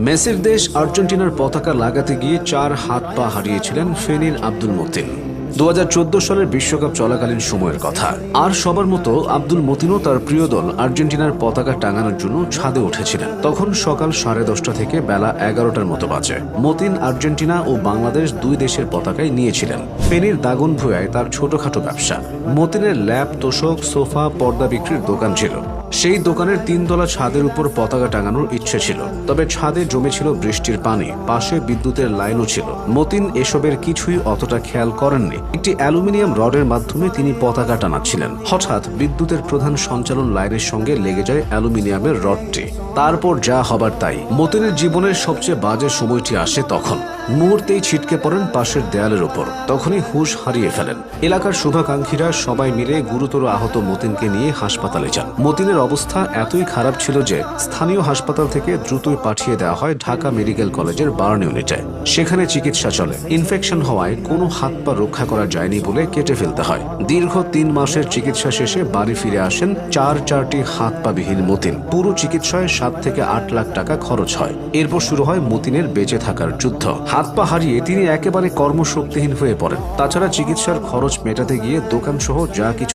মেসির দেশ আর্জেন্টিনার পতাকা লাগাতে গিয়ে 4 হাত পা হারিয়েছিলেন ফেনীর আব্দুল মতিন। 2014 সালের বিশ্বকাপ চলাকালীন সময়ের কথা। আর সবার মতো আব্দুল মতিনও তার প্রিয় দল আর্জেন্টিনার পতাকা টাঙানোর জন্য ছাদে উঠেছিলেন। তখন সকাল 10:30 থেকে বেলা 11টার মতো বাজে। মতিন আর্জেন্টিনা ও বাংলাদেশ দুই দেশের পতাকাই নিয়েছিলেন। ফেনীর দাগনভূঞায় তার ছোটখাটো ব্যবসা। মতিনের ল্যাপ, তোশক, সোফা, পর্দা বিক্রির দোকান ছিল। সেই দোকানের 3 তলা ছাদের উপর পতাকা টাঙানোর ইচ্ছে ছিল, তবে ছাদে জমেছিল বৃষ্টির পানি, পাশে বিদ্যুতের লাইনও ছিল। মতিন এসবের কিছুই অতটা খেয়াল করেননি। একটি অ্যালুমিনিয়াম রডের মাধ্যমে তিনি পতাকা টানাচ্ছিলেন। হঠাৎ বিদ্যুতের প্রধান সঞ্চালন লাইনের সঙ্গে লেগে যায় অ্যালুমিনিয়ামের রডটি। তারপর যা হবার তাই। মতিনের জীবনের সবচেয়ে বাজে সময়টি আসে তখন। মুহূর্তেই ছিটকে পড়েন পাশের দেয়ালের ওপর। তখনই হুঁশ হারিয়ে ফেলেন। এলাকার শুভাকাঙ্ক্ষীরা সবাই মিলে গুরুতর আহত মতিনকে নিয়ে হাসপাতালে যান। মতিনের অবস্থা এতই খারাপ ছিল যে স্থানীয় হাসপাতাল থেকে দ্রুতই পাঠিয়ে দেওয়া হয় ঢাকা মেডিকেল কলেজের বার্ন ইউনিটে। সেখানে চিকিৎসা চলে। ইনফেকশন হওয়ায় কোনো হাত পা রক্ষা করা যায়নি বলে কেটে ফেলতে হয়। দীর্ঘ 3 মাসের চিকিৎসা শেষে বাড়ি ফিরে আসেন 4টি হাত পা বিহীন মতিন। পুরো চিকিৎসায় 7 থেকে 8 লাখ টাকা খরচ হয়। এরপর শুরু হয় মতিনের বেঁচে থাকার যুদ্ধ। হাত পা হারিয়ে তিনি একেবারে কর্মশক্তিহীন হয়ে পড়েন। তাছাড়া চিকিৎসার খরচ মেটাতে গিয়ে দোকান সহ যা কিছু